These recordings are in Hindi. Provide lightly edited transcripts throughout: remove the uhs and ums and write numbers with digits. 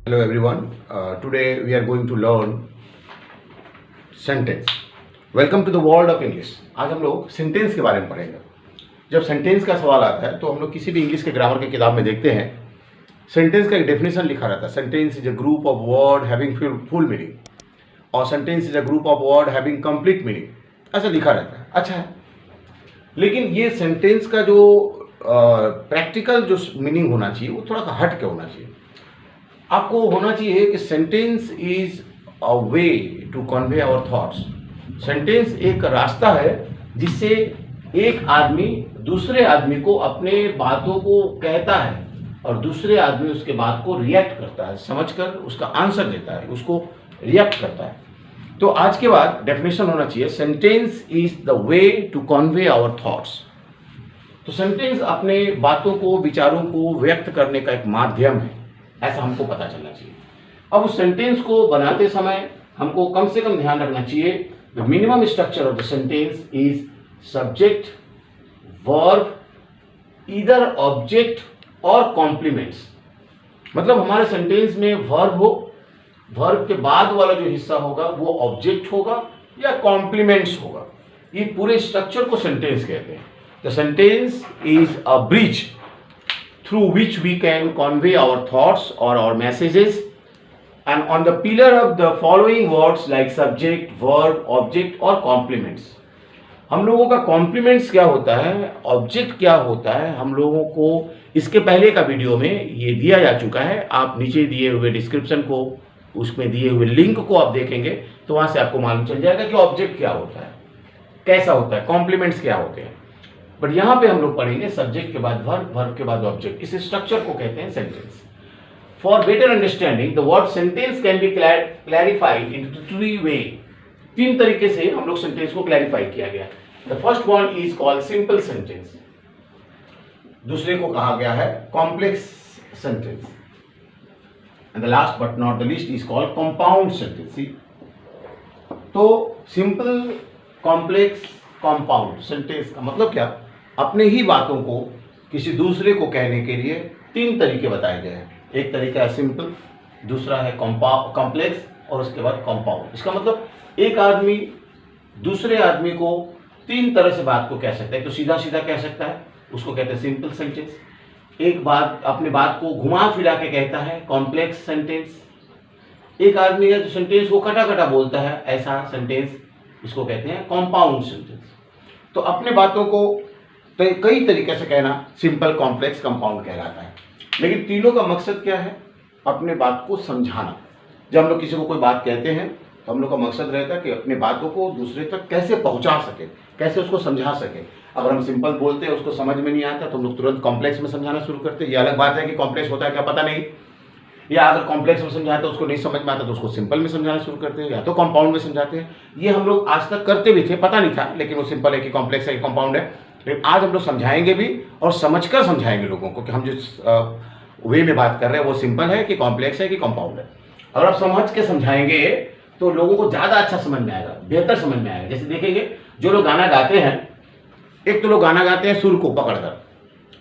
Hello everyone. Today we are going to learn sentence. Welcome to the world of English. आज हम लोग सेंटेंस के बारे में पढ़ेंगे. जब सेंटेंस का सवाल आता है तो हम लोग किसी भी इंग्लिश के ग्रामर की किताब में देखते हैं सेंटेंस का एक डेफिनेशन लिखा रहता है. Sentence is a group of word having full meaning और sentence is a group of word having complete meaning, ऐसा लिखा रहता है. अच्छा है, लेकिन ये सेंटेंस का जो प्रैक्टिकल जो मीनिंग होना चाहिए वो थोड़ा सा हट के होना चाहिए. आपको होना चाहिए कि sentence is a way to convey our thoughts. Sentence एक रास्ता है जिससे एक आदमी दूसरे आदमी को अपने बातों को कहता है और दूसरे आदमी उसके बात को रिएक्ट करता है, समझकर उसका आंसर देता है, उसको रिएक्ट करता है. तो आज के बाद डेफिनेशन होना चाहिए sentence is the way to convey our thoughts. तो सेंटेंस अपने बातों को, विचारों को व्यक्त करने का एक माध्यम है, ऐसा हमको पता चलना चाहिए. अब उस सेंटेंस को बनाते समय हमको कम से कम ध्यान रखना चाहिए the minimum structure of the sentence is subject, verb, either object और कॉम्प्लीमेंट्स. मतलब हमारे सेंटेंस में वर्ब हो, वर्ब के बाद वाला जो हिस्सा होगा वो ऑब्जेक्ट होगा या कॉम्प्लीमेंट्स होगा. ये पूरे स्ट्रक्चर को सेंटेंस कहते हैं. The sentence is a bridge through which we can convey our thoughts or our messages, and on the pillar of the following words like subject, verb, object और complements. हम लोगों का complements क्या होता है, object क्या होता है, हम लोगों को इसके पहले का वीडियो में ये दिया जा चुका है. आप नीचे दिए हुए डिस्क्रिप्शन को, उसमें दिए हुए लिंक को आप देखेंगे तो वहाँ से आपको मालूम चल जाएगा कि ऑब्जेक्ट क्या होता है, कैसा होता है, कॉम्प्लीमेंट्स क्या होते हैं. बट यहाँ पे हम लोग पढ़ेंगे सब्जेक्ट के बाद वर्ब, वर्ब के बाद ऑब्जेक्ट. इस स्ट्रक्चर को कहते हैं sentence. For better understanding the word sentence can be clarified in three way. तीन तरीके से हम लोग सेंटेंस को क्लैरिफाई किया गया. The first one is called simple sentence, दूसरे को कहा गया है complex sentence, and the last but not the least is called compound sentence. तो सिंपल, कॉम्प्लेक्स, कंपाउंड सेंटेंस का मतलब क्या, अपने ही बातों को किसी दूसरे को कहने के लिए तीन तरीके बताए गए हैं. एक तरीका है सिंपल, दूसरा है कॉम्प्लेक्स और उसके बाद कंपाउंड. इसका मतलब एक आदमी दूसरे आदमी को तीन तरह से बात को कह सकता है. तो सीधा सीधा कह सकता है, उसको कहते हैं सिंपल सेंटेंस. एक बात अपने बात को घुमा फिरा के कहता है, कॉम्प्लेक्स सेंटेंस. एक आदमी है जो सेंटेंस को कटा कटा बोलता है, ऐसा सेंटेंस, इसको कहते हैं कंपाउंड सेंटेंस. तो अपने बातों को कई तरीके से कहना सिंपल, कॉम्प्लेक्स, कंपाउंड कहलाता है. लेकिन तीनों का मकसद क्या है, अपने बात को समझाना. जब हम लोग किसी को कोई बात कहते हैं तो हम लोग का मकसद रहता है कि अपने बातों को दूसरे तक कैसे पहुंचा सके, कैसे उसको समझा सके. अगर हम सिंपल बोलते हैं, उसको समझ में नहीं आता तो हम लोग तुरंत कॉम्प्लेक्स में समझाना शुरू करते हैं. ये अलग बात है कि कॉम्प्लेक्स होता है क्या पता नहीं, या अगर कॉम्प्लेक्स में समझाते तो उसको नहीं समझ में आता तो उसको सिंपल में समझाना शुरू करते हैं, या तो कंपाउंड में समझाते हैं. ये हम लोग आज तक करते भी थे, पता नहीं था, लेकिन वो सिंपल है कि कॉम्प्लेक्स है कि कंपाउंड है. लेकिन आज हम लोग समझाएंगे भी और समझकर समझाएंगे लोगों को कि हम जिस वे में बात कर रहे हैं वो सिंपल है कि कॉम्प्लेक्स है कि कंपाउंड है. अगर आप समझ के समझाएंगे तो लोगों को ज़्यादा अच्छा समझ में आएगा, बेहतर समझ में आएगा. जैसे देखेंगे जो लोग गाना गाते हैं, एक तो लोग गाना गाते हैं सुर को पकड़कर,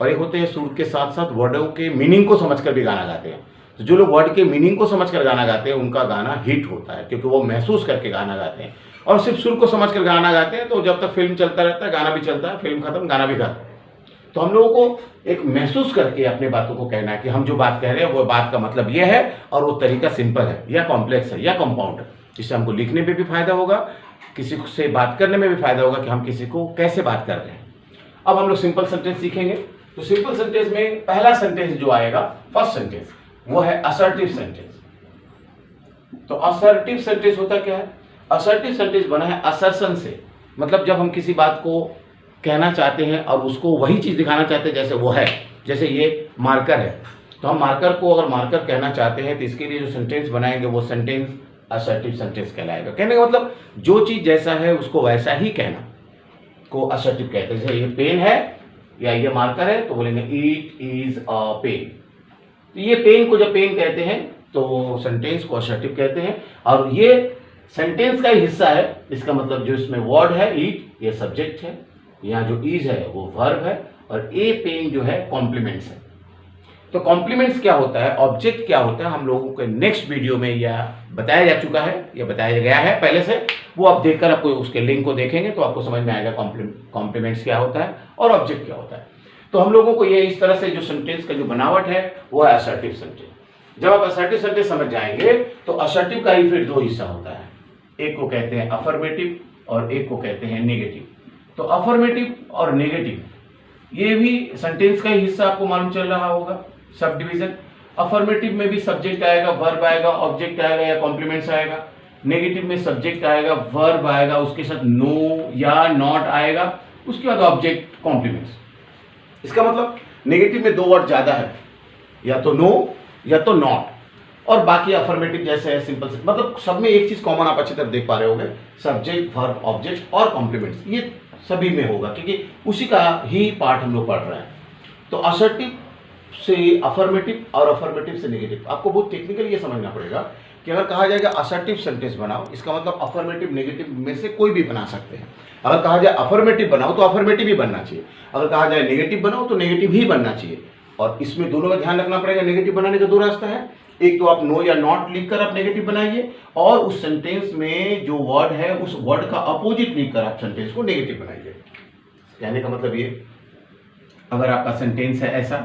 और एक होते हैं सुर के साथ साथ वर्डों के मीनिंग को समझकर भी गाना गाते हैं. तो जो लोग वर्ड के मीनिंग को समझकर गाना गाते हैं उनका गाना हिट होता है, क्योंकि वो महसूस करके गाना गाते हैं. और सिर्फ सुर को समझकर गाना गाते हैं तो जब तक फिल्म चलता रहता है, गाना भी चलता है, फिल्म खत्म, गाना भी खत्म. तो हम लोगों को एक महसूस करके अपने बातों को कहना है कि हम जो बात कह रहे हैं वो बात का मतलब ये है और वो तरीका सिंपल है या कॉम्प्लेक्स है या कंपाउंड है. जिससे हमको लिखने में भी फायदा होगा, किसी से बात करने में भी फायदा होगा कि हम किसी को कैसे बात कर रहे हैं. अब हम लोग सिंपल सेंटेंस सीखेंगे. तो सिंपल सेंटेंस में पहला सेंटेंस जो आएगा, फर्स्ट सेंटेंस, वो है असर्टिव सेंटेंस. तो असर्टिव सेंटेंस होता क्या है, असर्टिव सेंटेंस बना है असर्शन से. मतलब जब हम किसी बात को कहना चाहते हैं और उसको वही चीज़ दिखाना चाहते हैं जैसे वो है. जैसे ये मार्कर है, तो हम मार्कर को अगर मार्कर कहना चाहते हैं तो इसके लिए जो सेंटेंस बनाएंगे वो सेंटेंस असर्टिव सेंटेंस कहलाएगा. कहने का मतलब जो चीज़ जैसा है उसको वैसा ही कहना को असर्टिव कहते हैं. जैसे ये पेन है या ये मार्कर है तो बोलेंगे इट इज अ पेन. तो ये पेन को जब पेन कहते हैं तो सेंटेंस को असर्टिव कहते हैं. और ये सेंटेंस का ही हिस्सा है, इसका मतलब जो इसमें वर्ड है इट, ये सब्जेक्ट है, यहाँ जो इज है वो वर्ब है, और ए पेन जो है कॉम्प्लीमेंट्स है. तो कॉम्प्लीमेंट्स क्या होता है, ऑब्जेक्ट क्या होता है, हम लोगों के नेक्स्ट वीडियो में यह बताया जा चुका है या बताया गया है पहले से। वो आप देखकर आपको उसके लिंक को देखेंगे तो आपको समझ में आएगा कॉम्प्लीमेंट्स क्या होता है और ऑब्जेक्ट क्या होता है। तो हम लोगों को ये इस तरह से जो सेंटेंस का जो बनावट है वो है असर्टिव सेंटेंस। जब आप असर्टिव सेंटेंस समझ जाएंगे तो असर्टिव का ही फिर दो हिस्सा होता है, एक को कहते हैं अफर्मेटिव और एक को कहते हैं नेगेटिव। तो अफर्मेटिव और नेगेटिव ये भी सेंटेंस का ही हिस्सा आपको मालूम चल रहा होगा, सब डिवीजन। अफर्मेटिव में भी सब्जेक्ट आएगा, वर्ब आएगा, ऑब्जेक्ट आएगा या कॉम्प्लीमेंट्स आएगा। नेगेटिव में सब्जेक्ट आएगा, वर्ब आएगा, उसके साथ नो या नॉट आएगा, उसके बाद ऑब्जेक्ट, कॉम्प्लीमेंट्स। इसका मतलब नेगेटिव में दो वर्ड ज्यादा है, या तो नो या तो नॉट, और बाकी अफर्मेटिव जैसे है सिंपल से, मतलब सब में एक चीज कॉमन आप अच्छी तरह देख पा रहे होंगे, सब्जेक्ट, वर्ब, ऑब्जेक्ट और कॉम्प्लीमेंट्स, ये सभी में होगा क्योंकि उसी का ही पार्ट हम लोग पढ़ रहे हैं। तो असर्टिव से अफर्मेटिव और अफर्मेटिव से नेगेटिव, आपको बहुत टेक्निकली ये समझना पड़ेगा कि अगर कहा जाएगा असर्टिव सेंटेंस बनाओ, इसका मतलब अफर्मेटिव नेगेटिव में से कोई भी बना सकते हैं। अगर कहा जाए अफर्मेटिव बनाओ तो अफर्मेटिव ही बनना चाहिए, अगर कहा जाए नेगेटिव बनाओ तो नेगेटिव ही बनना चाहिए। और इसमें दोनों का ध्यान रखना पड़ेगा। नेगेटिव बनाने का दो रास्ता है, एक तो आप नो या नॉट लिखकर आप नेगेटिव बनाइए, और उस सेंटेंस में जो वर्ड है उस वर्ड का अपोजिट लिखकर आप सेंटेंस को नेगेटिव बनाइए। कहने का मतलब ये, अगर आपका सेंटेंस है ऐसा,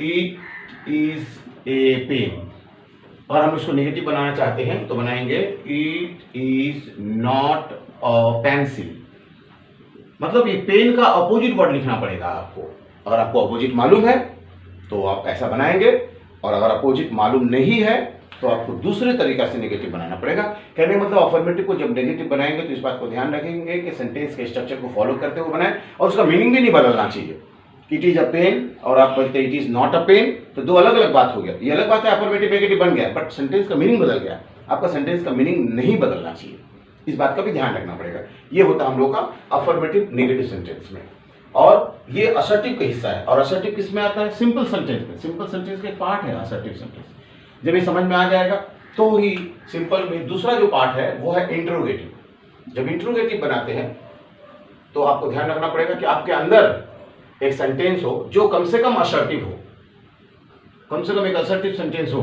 इट इज ए पेन, और हम इसको नेगेटिव बनाना चाहते हैं तो बनाएंगे it is not a pencil. मतलब ये पेन का अपोजिट वर्ड लिखना पड़ेगा आपको। अगर आपको अपोजिट मालूम है तो आप ऐसा बनाएंगे, और अगर अपोजिट मालूम नहीं है तो आपको दूसरे तरीका से नेगेटिव बनाना पड़ेगा। कहने का मतलब अफर्मेटिव को जब नेगेटिव बनाएंगे तो इस बात को ध्यान रखेंगे कि सेंटेंस के स्ट्रक्चर को फॉलो करते हुए बनाएं, और उसका मीनिंग भी नहीं बदलना चाहिए। इट इज अ पेन और आप बोलते हैं it is not a pen, तो दो अलग अलग बात हो गया। ये अलग बात है अफर्मेटिव नेगेटिव बन गया, बट सेंटेंस का मीनिंग बदल गया। आपका सेंटेंस का मीनिंग नहीं बदलना चाहिए, इस बात का भी ध्यान रखना पड़ेगा। ये होता है हम लोग का अफर्मेटिव नेगेटिव सेंटेंस में, और ये असर्टिव का हिस्सा है। और असर्टिव किस में आता है, सिंपल सेंटेंस में। सिंपल सेंटेंस का एक पार्ट है असर्टिव सेंटेंस। जब ये समझ में आ जाएगा तो ही सिंपल में दूसरा जो पार्ट है वो है इंट्रोगेटिव। जब इंट्रोगेटिव बनाते हैं तो आपको ध्यान रखना पड़ेगा कि आपके अंदर एक सेंटेंस हो जो कम से कम असर्टिव हो, कम से कम एक असर्टिव सेंटेंस हो।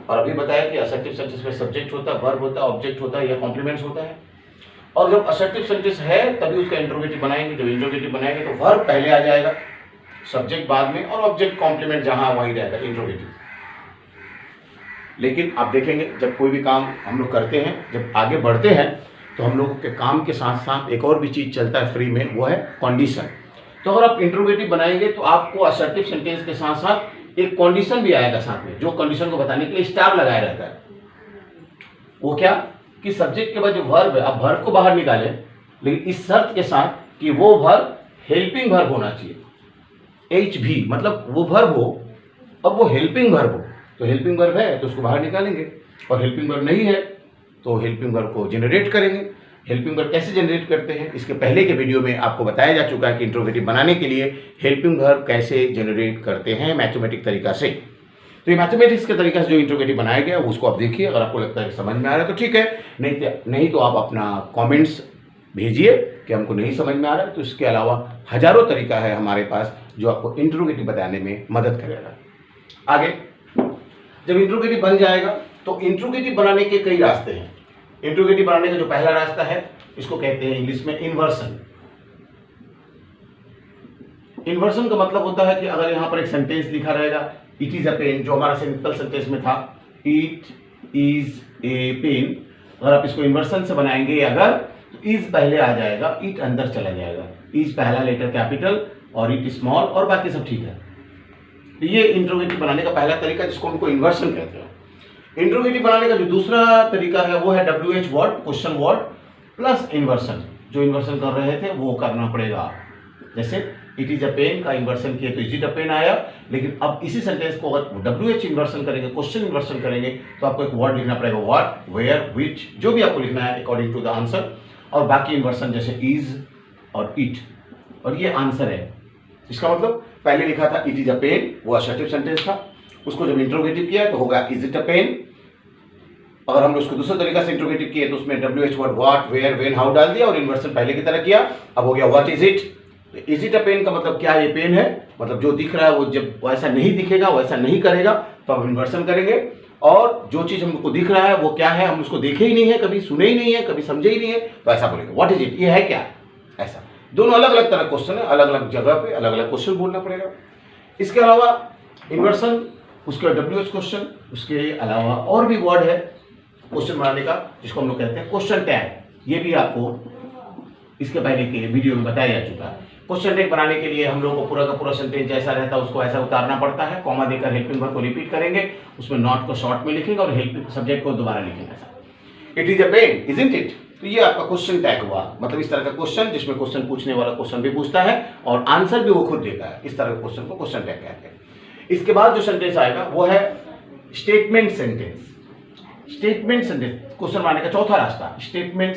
और अभी बताया कि असर्टिव सेंटेंस में सब्जेक्ट होता है, वर्ब होता है, ऑब्जेक्ट होता है या कॉम्प्लीमेंट्स होता है। और जब असर्टिव सेंटेंस है तभी उसका इंट्रोगेटिव बनाएंगे। जब इंट्रोगेटिव बनाएंगे तो वर्ब पहले आ जाएगा, सब्जेक्ट बाद में, और ऑब्जेक्ट कॉम्प्लीमेंट जहां वहीं रहेगा इंट्रोगेटिव। लेकिन आप देखेंगे जब कोई भी काम हम लोग करते हैं, जब आगे बढ़ते हैं, तो हम लोगों के काम के साथ साथ एक और भी चीज चलता है फ्री में, वो है कंडीशन। तो अगर आप इंट्रोगेटिव बनाएंगे तो आपको असर्टिव सेंटेंस के साथ साथ एक कंडीशन भी आएगा साथ में, जो कंडीशन को बताने के लिए स्टार लगाया रहता है। वो क्या कि सब्जेक्ट के बाद जो वर्ब है, आप वर्ब को बाहर निकालें, लेकिन इस शर्त के साथ कि वो वर्ब हेल्पिंग वर्ब होना चाहिए। एच भी मतलब वो वर्ब हो और वो हेल्पिंग वर्ब हो। तो हेल्पिंग वर्ब है तो उसको बाहर निकालेंगे, और हेल्पिंग वर्ब नहीं है तो हेल्पिंग वर्ब को जनरेट करेंगे। हेल्पिंग वर्ब कैसे जनरेट करते हैं, इसके पहले के वीडियो में आपको बताया जा चुका है कि इंट्रोगेटिव बनाने के लिए हेल्पिंग वर्ब कैसे जनरेट करते हैं मैथमेटिक तरीका से। तो ये मैथमेटिक्स के तरीका से जो इंट्रोगेटिव बनाया गया उसको आप देखिए, अगर आपको लगता है कि समझ में आ रहा है तो ठीक है, नहीं तो आप अपना कमेंट्स भेजिए कि हमको नहीं समझ में आ रहा है। तो इसके अलावा हजारों तरीका है हमारे पास जो आपको इंट्रोगेटिव बताने में मदद करेगा। आगे जब इंट्रोगेटिव बन जाएगा तो इंट्रोगेटिव बनाने के कई रास्ते हैं। इंट्रोगेटिव बनाने का जो पहला रास्ता है इसको कहते हैं इंग्लिश में इन्वर्सन। इन्वर्सन का मतलब होता है कि अगर यहां पर एक सेंटेंस लिखा रहेगा इट इज अ पेन, जो हमारा सिंपल सेंटेंस में था इट इज ए पेन, अगर आप इसको इन्वर्सन से बनाएंगे अगर, तो इज पहले आ जाएगा, इट अंदर चला जाएगा। इज पहला लेटर कैपिटल और इट स्मॉल, और बाकी सब ठीक है। तो ये इंट्रोगेटिव बनाने का पहला तरीका जिसको हमको इन्वर्सन कहते हैं। इंट्रोगेटिव बनाने का जो दूसरा तरीका है वो है WH word, question word plus inversion. जो इन्वर्सन कर रहे थे वो करना पड़ेगा। जैसे इट इज अ पेन का इन्वर्सन किए तो इज इट अ पेन आया, लेकिन अब इसी सेंटेंस को अगर WH इन्वर्सन करेंगे, क्वेश्चन इन्वर्सन करेंगे, तो आपको एक वर्ड लिखना पड़ेगा, व्हाट, वेयर, विच, जो भी आपको लिखना है अकॉर्डिंग टू द आंसर। और बाकी इन्वर्सन जैसे इज और इट, और ये आंसर है। इसका मतलब पहले लिखा था इट इज अ पेन, वो असर्टिव सेंटेंस था, उसको जब इंट्रोगेटिव किया तो होगा इज इट अ पेन। अगर हम उसको दूसरे तरीका से इंट्रोगेटिव किए तो उसमें WH word what, where, when, how डाल दिया और इन्वर्सन पहले की तरह किया, अब हो गया what is it. Is it a pen का मतलब क्या ये पेन है, मतलब जो दिख रहा है वो जब वैसा नहीं दिखेगा, वैसा नहीं करेगा तो हम इन्वर्सन करेंगे। और जो चीज हमको दिख रहा है वो क्या है, हम उसको देखे ही नहीं है, कभी सुने ही नहीं है, कभी समझे ही नहीं है, तो ऐसा बोलेंगे व्हाट इज इट, ये है क्या, ऐसा। दोनों अलग अलग तरह क्वेश्चन है, अलग अलग जगह पे अलग अलग क्वेश्चन बोलना पड़ेगा। इसके अलावा इन्वर्सन, उसके WH क्वेश्चन, उसके अलावा और भी वर्ड है क्वेश्चन बनाने का जिसको हम लोग कहते हैं क्वेश्चन टैग। ये भी आपको इसके पहले के वीडियो में बताया जा चुका है। क्वेश्चन टैग बनाने के लिए हम लोग को पूरा का पूरा सेंटेंस जैसा रहता है उसको ऐसा उतारना पड़ता है, कॉमा देकर हेल्पिंग वर्ब को रिपीट करेंगे, उसमें नॉट को शॉर्ट में लिखेंगे और हेल्पिंग सब्जेक्ट को दोबारा लिखेंगे ऐसा। It is a pen isn't it, तो ये आपका क्वेश्चन टैग हुआ, मतलब इस तरह का क्वेश्चन जिसमें क्वेश्चन पूछने वाला क्वेश्चन भी पूछता है और आंसर भी वो खुद देता है, इस तरह के क्वेश्चन को क्वेश्चन टैग कहते हैं। इसके बाद जो सेंटेंस आएगा वो है statement sentence. Statement sentence question बनाने का चौथा रास्ता। स्टेटमेंट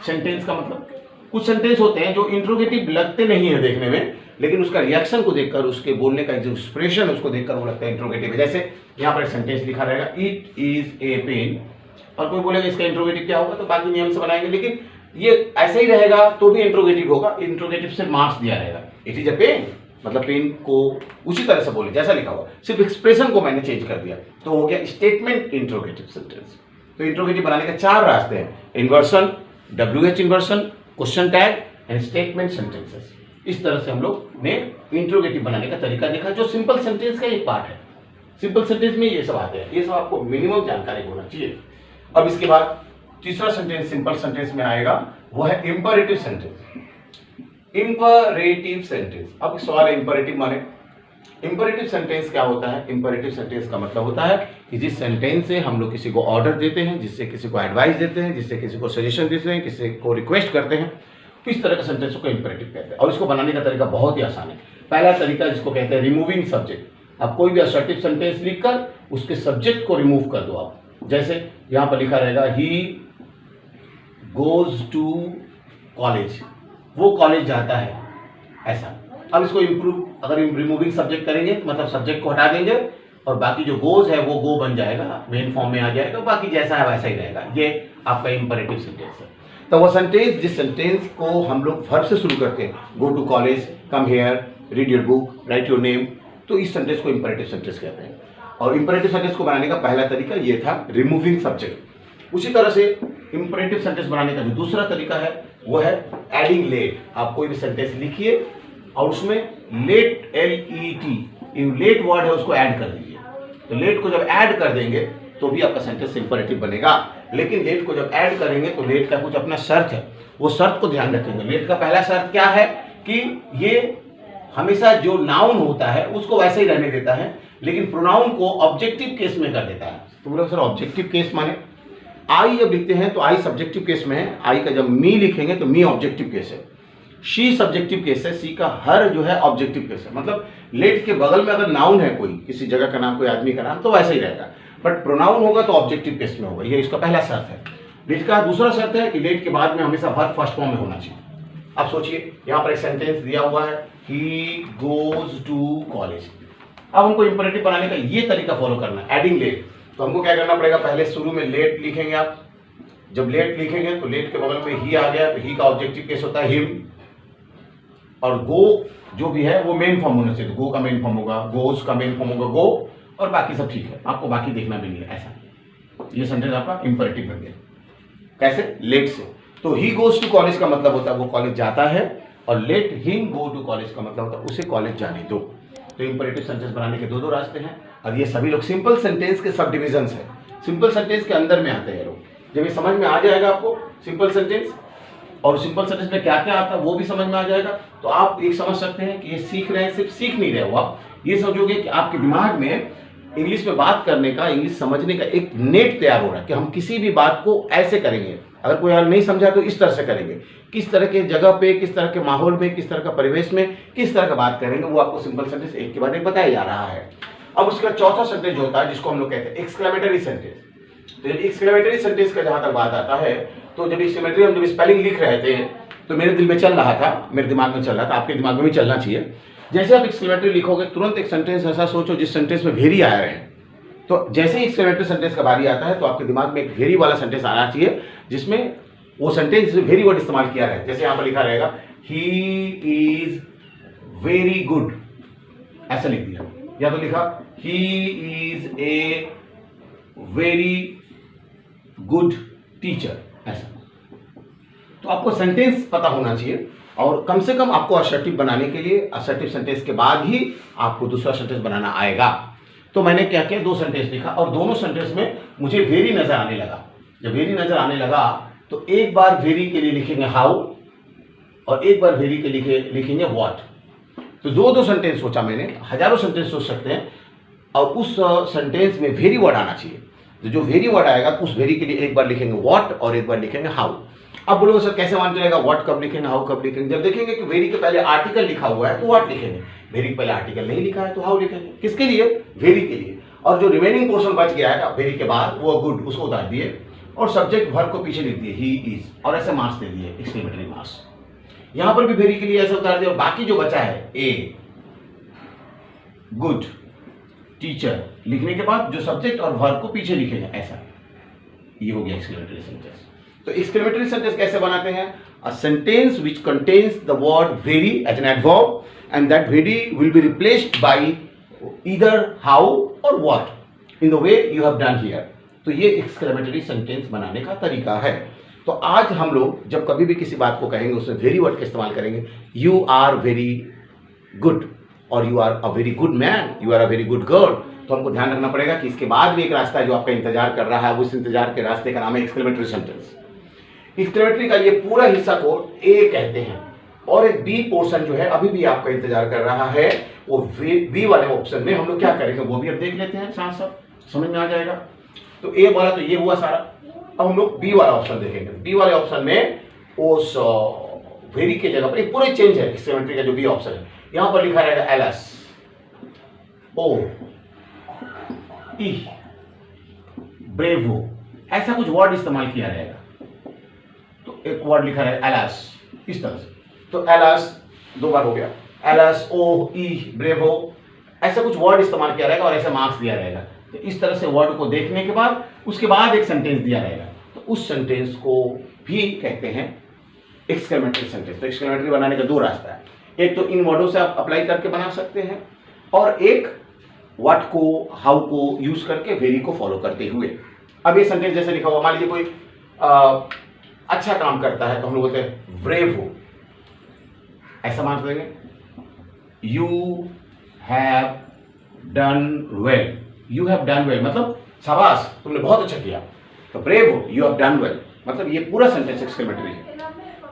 सेंटेंस का मतलब कुछ सेंटेंस होते हैं जो इंट्रोगेटिव लगते नहीं है देखने में, लेकिन उसका रिएक्शन को देखकर, उसके बोलने का जो एक्सप्रेशन उसको देखकर वो लगता है इंट्रोगेटिव है। जैसे यहाँ पर एक सेंटेंस लिखा रहेगा इट इज ए पेन, और कोई बोलेगा इसका इंट्रोगेटिव क्या होगा, तो बाकी नियम से बनाएंगे, लेकिन ये ऐसे ही रहेगा तो भी इंट्रोगेटिव होगा, इंट्रोगेटिव से मार्क्स दिया रहेगा। इट इज ए पेन मतलब पेन को उसी तरह से बोले जैसा लिखा हुआ, सिर्फ एक्सप्रेशन को मैंने चेंज कर दिया, तो हो गया स्टेटमेंट इंट्रोगेटिव सेंटेंस। तो इंट्रोगेटिव बनाने के 4 रास्ते हैं, inversion, WH inversion, question tag and statement sentences. इस तरह से हम लोग ने इंट्रोगेटिव बनाने का तरीका देखा, जो सिंपल सेंटेंस का एक पार्ट है। सिंपल सेंटेंस में ये सब आते हैं, ये सब आपको मिनिमम जानकारी होना चाहिए। अब इसके बाद तीसरा सेंटेंस सिंपल सेंटेंस में आएगा, वो है इंपरेटिव सेंटेंस। इंपरेटिव सेंटेंस, अब सवाल है इंपरेटिव माने, इंपरेटिव सेंटेंस क्या होता है? इंपरेटिव सेंटेंस का मतलब होता है कि जिस सेंटेंस से हम लोग किसी को ऑर्डर देते हैं, जिससे किसी को एडवाइस देते हैं, जिससे किसी को सजेशन देते हैं, किसी को रिक्वेस्ट करते हैं, तो इस तरह का सेंटेंस को इंपरेटिव कहते हैं। और इसको बनाने का तरीका बहुत ही आसान है। पहला तरीका जिसको कहते हैं रिमूविंग सब्जेक्ट। आप कोई भी असर्टिव सेंटेंस लिखकर उसके सब्जेक्ट को रिमूव कर दो आप। जैसे यहाँ पर लिखा रहेगा ही गोज टू कॉलेज, वो कॉलेज जाता है, ऐसा। अब इसको इम्प्रूव, अगर रिमूविंग सब्जेक्ट करेंगे तो मतलब सब्जेक्ट को हटा देंगे और बाकी जो गोज है वो गो बन जाएगा, मेन फॉर्म में आ जाएगा, बाकी जैसा है वैसा ही रहेगा। ये आपका इंपरेटिव सेंटेंस है। तो वो सेंटेंस, जिस सेंटेंस को हम लोग वर्ब से शुरू करते हैं, go to college, come here, read your book, write your name, तो इस सेंटेंस को इंपरेटिव सेंटेंस कहते हैं। और इंपरेटिव सेंटेंस को बनाने का पहला तरीका ये था, रिमूविंग सब्जेक्ट। उसी तरह से इंपरेटिव सेंटेंस बनाने का जो दूसरा तरीका है वो है एडिंग लेट। आप कोई भी सेंटेंस लिखिए और उसमें लेट, LET, लेट वर्ड है उसको ऐड कर दीजिए। तो लेट को जब ऐड कर देंगे तो भी आपका सेंटेंस इंपरेटिव बनेगा। लेकिन लेट को जब ऐड करेंगे तो लेट का कुछ अपना शर्त है, वो शर्त को ध्यान रखेंगे। लेट का पहला शर्त क्या है कि ये हमेशा जो नाउन होता है उसको वैसे ही रहने देता है, लेकिन प्रोनाउन को ऑब्जेक्टिव केस में कर देता है। तो बोलो सर ऑब्जेक्टिव केस माने आई जब लिखते हैं तो आई सब्जेक्टिव केस में है, आई का जब मी लिखेंगे तो मी ऑब्जेक्टिव केस है, शी सब्जेक्टिव केस है, सी का हर जो है ऑब्जेक्टिव केस है। मतलब लेट के बगल में अगर नाउन है कोई, किसी जगह का नाम, कोई आदमी का नाम, तो वैसा ही रहेगा, बट प्रोनाउन होगा तो ऑब्जेक्टिव केस में होगा। ये इसका पहला शर्त है। लेट का दूसरा शर्त है कि लेट के बाद में हमेशा वर्ब फर्स्ट फॉर्म में होना चाहिए। अब सोचिए यहाँ पर एक सेंटेंस दिया हुआ है, ही गोज टू कॉलेज। अब हमको इंपरेटिव बनाने का ये तरीका फॉलो करना है, एडिंग लेट। तो हमको क्या करना पड़ेगा, पहले शुरू में लेट लिखेंगे आप। जब लेट लिखेंगे तो लेट के बगल में ही आ गया, तो ही का ऑब्जेक्टिव केस होता है हिम, और गो जो भी है वो मेन फॉर्म होना चाहिए। तो गो का मेन फॉर्म होगा, गोज का मेन फॉर्म होगा गो, और बाकी सब ठीक है, आपको बाकी देखना भी नहीं है। ऐसा ये सेंटेंस आपका इंपरेटिव बन गया। कैसे? लेट से। तो ही गोज टू कॉलेज का मतलब होता है वो कॉलेज जाता है, और let him go to college का मतलब होता है उसे कॉलेज जाने दो। तो इंपरेटिव सेंटेंस बनाने के दो रास्ते हैं, और ये सभी लोग सिंपल सेंटेंस के सब डिविजन्स है, सिंपल सेंटेंस के अंदर में आते हैं लोग। जब ये समझ में आ जाएगा आपको सिंपल सेंटेंस, और सिंपल सेंटेंस में क्या क्या आता है वो भी समझ में आ जाएगा, तो आप एक समझ सकते हैं कि ये सीख रहे हैं, सिर्फ सीख नहीं रहे हो आप, ये समझोगे कि आपके दिमाग में इंग्लिश में बात करने का, इंग्लिश समझने का एक नेट तैयार हो रहा है कि हम किसी भी बात को ऐसे करेंगे, अगर कोई और नहीं समझा तो इस तरह से करेंगे, किस तरह के जगह पे, किस तरह के माहौल में, किस तरह का परिवेश में किस तरह का बात करेंगे, वो आपको सिंपल सेंटेंस एक के बाद एक बताया जा रहा है। अब उसका चौथा सेंटेंस जो होता है जिसको हम लोग कहते हैं एक्सक्लेमेटरी सेंटेंस। तो जब एक्सक्लेमेटरी सेंटेंस का जहां तक बात आता है, तो जब एक्सक्लेमेटरी हम जब स्पेलिंग लिख रहे थे तो मेरे दिल में चल रहा था, मेरे दिमाग में चल रहा था, आपके दिमाग में भी चलना चाहिए। जैसे आप एक्सक्लेमेटरी लिखोगे तुरंत एक सेंटेंस ऐसा सोचो जिस सेंटेंस में वेरी आया रहे। तो जैसे ही एक्सक्लेमेटरी सेंटेंस का बारी आता है तो आपके दिमाग में एक वेरी वाला सेंटेंस आना चाहिए, जिसमें वो सेंटेंस वेरी वर्ड इस्तेमाल किया रहे। जैसे यहाँ पर लिखा रहेगा ही इज वेरी गुड, ऐसा लिख दिया, या तो लिखा he is a very good teacher, ऐसा। तो आपको सेंटेंस पता होना चाहिए, और कम से कम आपको असर्टिव बनाने के लिए असर्टिव सेंटेंस के बाद ही आपको दूसरा सेंटेंस बनाना आएगा। तो मैंने क्या किया, 2 सेंटेंस लिखा, और दोनों सेंटेंस में मुझे वेरी नजर आने लगा। जब वेरी नजर आने लगा तो एक बार वेरी के लिए लिखेंगे हाउ, और एक बार वेरी के लिए लिखेंगे व्हाट। तो 2 सेंटेंस सोचा मैंने, हजारों सेंटेंस सोच सकते हैं, और उस सेंटेंस में वेरी वर्ड आना चाहिए। तो जो वेरी वर्ड आएगा उस वेरी के लिए एक बार लिखेंगे व्हाट और एक बार लिखेंगे हाउ। अब बोलोगे सर कैसे मान चलेगा व्हाट कब लिखेंगे, हाउ कब लिखेंगे? जब देखेंगे कि वेरी के पहले आर्टिकल लिखा हुआ है तो व्हाट लिखेंगे, वेरी के पहले आर्टिकल नहीं लिखा है तो हाउ लिखेंगे। किसके लिए? वेरी के लिए। और जो रिमेनिंग पोर्शन बच गया है वेरी के बाद, वो गुड, उसको उतार दिए और सब्जेक्ट वर्ब को पीछे लिख दिए, ही इज, और ऐसे मार्क्स दे दिए, एक्सक्लेमेटरी मार्क्स। यहां पर भी वेरी के लिए ऐसे उतार दिया, और बाकी जो बचा है ए गुड टीचर लिखने के बाद जो सब्जेक्ट और वर्ब को पीछे लिखेंगे, ऐसा। ये हो गया एक्सक्लेमेटरी सेंटेंस। तो एक्सक्लेमेटरी सेंटेंस कैसे बनाते हैं? A sentence which contains the word very as an adverb and that very will be replaced by either how और what in the way you have done here. तो ये एक्सक्लेमेटरी सेंटेंस बनाने का तरीका है। तो आज हम लोग जब कभी भी किसी बात को कहेंगे उसमें वेरी वर्ड का इस्तेमाल करेंगे। यू आर वेरी गुड, और you are a very good man, you are a very good girl. तो हमको ध्यान रखना पड़ेगा कि इसके बाद भी एक रास्ता है जो आपका इंतजार कर रहा है, उस इंतजार के रास्ते का नाम है एक्सक्लेमेटरी सेंटेंस। एक्सक्लेमेटरी का ये पूरा हिस्सा को ए कहते हैं, और एक बी पोर्शन जो है अभी भी आपका इंतजार कर रहा है, वो बी वाले ऑप्शन में हम लोग क्या करेंगे वो भी अब देख लेते हैं, साथ साथ समझ में आ जाएगा। तो ए वाला तो ये हुआ सारा, अब हम लोग बी वाला ऑप्शन देखेंगे। बी वाले ऑप्शन में उस वेरी के जगह पर एक पूरा चेंज है एक्सक्लेमेटरी का जो बी ऑप्शन है। यहां पर लिखा रहेगा एलएस ओ ई ब्रेवो, ऐसा कुछ वर्ड इस्तेमाल किया रहेगा। तो एक वर्ड लिखा है एलएस इस तरह से, तो एलएस 2 बार हो गया, एलएस ओ ई ब्रेवो, ऐसा कुछ वर्ड इस्तेमाल किया रहेगा और ऐसा मार्क्स दिया रहेगा। तो इस तरह से वर्ड को देखने के बाद उसके बाद एक सेंटेंस दिया रहेगा, तो उस सेंटेंस को भी कहते हैं एक्सक्लेमेटरी सेंटेंस। तो एक्सक्लेमेटरी बनाने का 2 रास्ता है, एक तो इन वर्डों से आप अप्लाई करके बना सकते हैं, और एक व्हाट को हाउ को यूज करके वेरी को फॉलो करते हुए। अब ये सेंटेंस जैसे लिखा हुआ, मान लीजिए कोई अच्छा काम करता है तो हम लोग बोलते हैं ब्रेव हो, ऐसा मान देंगे you have done well, you have done well मतलब शाबाश तुमने बहुत अच्छा किया। तो ब्रेव हो, यू हैव डन वेल, मतलब ये पूरा सेंटेंस एक्सक्लेमेटरी है।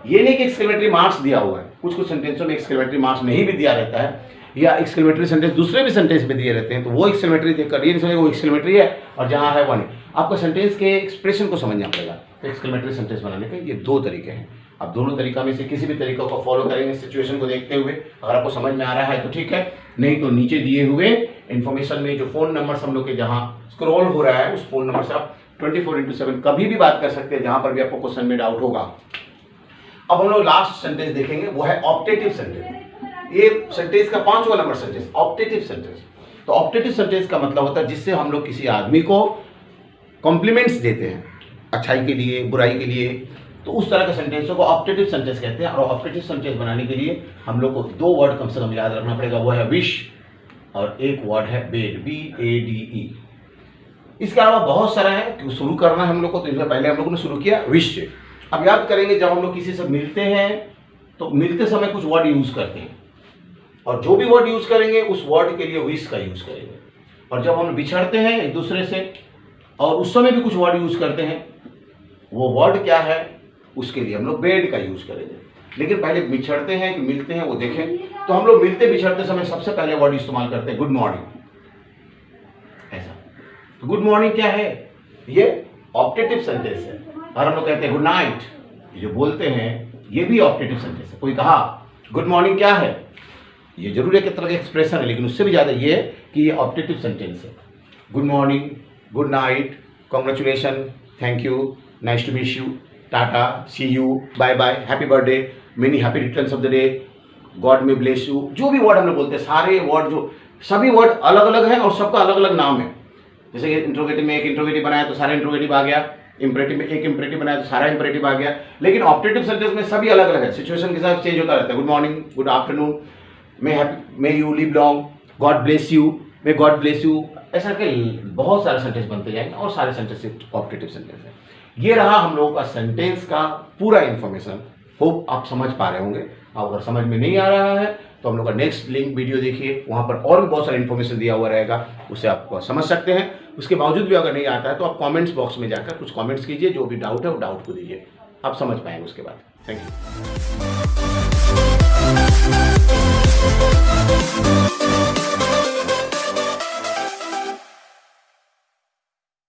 ये नहीं कि एक्सक्लेमेटरी मार्क्स दिया हुआ है, कुछ कुछ सेंटेंसों में एक्सक्लेमेटरी मार्क्स नहीं भी दिया रहता है, या एक्सक्लेमेटरी सेंटेंस दूसरे भी सेंटेंस में दिए रहते हैं, तो वो एक्सक्लेमेटरी देखकर ये नहीं समझेगा वो एक्सक्लेमेटरी है और जहां है वो नहीं। आपको सेंटेंस के एक्सप्रेशन को समझना पड़ेगा। तो एक्सक्लेमेटरी सेंटेंस बनाने के ये 2 तरीके हैं। आप दोनों तरीका में से किसी भी तरीका को फॉलो करेंगे सिचुएशन को देखते हुए। अगर आपको समझ में आ रहा है तो ठीक है, नहीं तो नीचे दिए हुए इन्फॉर्मेशन में जो फोन नंबर हम लोग के जहां स्क्रॉल हो रहा है उस फोन नंबर से आप 24/7 कभी भी बात कर सकते हैं, जहां पर भी आपको क्वेश्चन में डाउट होगा। अब हम लोग लास्ट सेंटेंस देखेंगे, वो है ऑप्टेटिव सेंटेंस। ये सेंटेंस का 5वां नंबर सेंटेंस, ऑप्टेटिव सेंटेंस। तो ऑप्टेटिव सेंटेंस का मतलब होता है जिससे हम लोग किसी आदमी को कॉम्प्लीमेंट्स देते हैं, अच्छाई के लिए, बुराई के लिए। तो उस तरह के सेंटेंसों को ऑप्टेटिव सेंटेंस कहते हैं। और ऑप्टेटिव सेंटेंस बनाने के लिए हम लोग को 2 वर्ड कम से कम याद रखना पड़ेगा, वो है विश और एक वर्ड है बेड, BADE। इसके अलावा बहुत सारा है कि शुरू करना है हम लोग को, तो इससे पहले हम लोगों ने शुरू किया विश से। अब याद करेंगे जब हम लोग किसी से मिलते हैं तो मिलते समय कुछ वर्ड यूज करते हैं, और जो भी वर्ड यूज करेंगे उस वर्ड के लिए विश का यूज करेंगे। और जब हम बिछड़ते हैं एक दूसरे से और उस समय भी कुछ वर्ड यूज करते हैं, वो वर्ड क्या है उसके लिए हम लोग बेड का यूज करेंगे। लेकिन पहले बिछड़ते हैं कि मिलते हैं वो देखें, तो हम लोग मिलते बिछड़ते समय सबसे पहले वर्ड इस्तेमाल करते हैं गुड मॉर्निंग, ऐसा। तो गुड मॉर्निंग क्या है? ये ऑप्टेटिव सेंटेंस है। और हम लोग कहते हैं गुड नाइट, ये जो बोलते हैं ये भी ऑप्टेटिव सेंटेंस है। कोई कहा गुड मॉर्निंग क्या है, ये जरूर एक तरह का एक्सप्रेशन है, लेकिन उससे भी ज्यादा ये है कि ये ऑप्टेटिव सेंटेंस है। Good morning, good night, congratulation, thank you, nice to meet you, tata, see you, bye bye, happy birthday, many happy returns of the day, God may bless you, जो भी वर्ड हम लोग बोलते हैं, सारे वर्ड जो सभी वर्ड अलग अलग है और सबका अलग अलग नाम है। जैसे कि इंट्रोगेटिव में एक इंट्रोगेटिव बनाया तो सारा इंट्रोगेटिव आ गया, इम्परेटिव में एक इम्परेटिव बनाया तो सारा इम्परेटिव आ गया, लेकिन ऑप्टेटिव सेंटेंस में सभी अलग अलग है, सिचुएशन के साथ चेंज होता रहता है। Good morning, good afternoon, may you live long, God bless you, may God bless you, ऐसा के बहुत सारे सेंटेंस बनते जाएंगे और सारे सेंटेंस ऑप्टेटिव सेंटेंस है। ये रहा हम लोगों का सेंटेंस का पूरा इन्फॉर्मेशन। होप आप समझ पा रहे होंगे। अगर समझ में नहीं आ रहा है तो हम लोग का नेक्स्ट लिंक वीडियो देखिए, वहाँ पर और भी बहुत सारा इन्फॉर्मेशन दिया हुआ रहेगा, उससे आप समझ सकते हैं। उसके बावजूद भी अगर नहीं आता है तो आप कमेंट्स बॉक्स में जाकर कुछ कमेंट्स कीजिए, जो भी डाउट है वो डाउट को दीजिए, आप समझ पाएंगे उसके बाद। Thank you.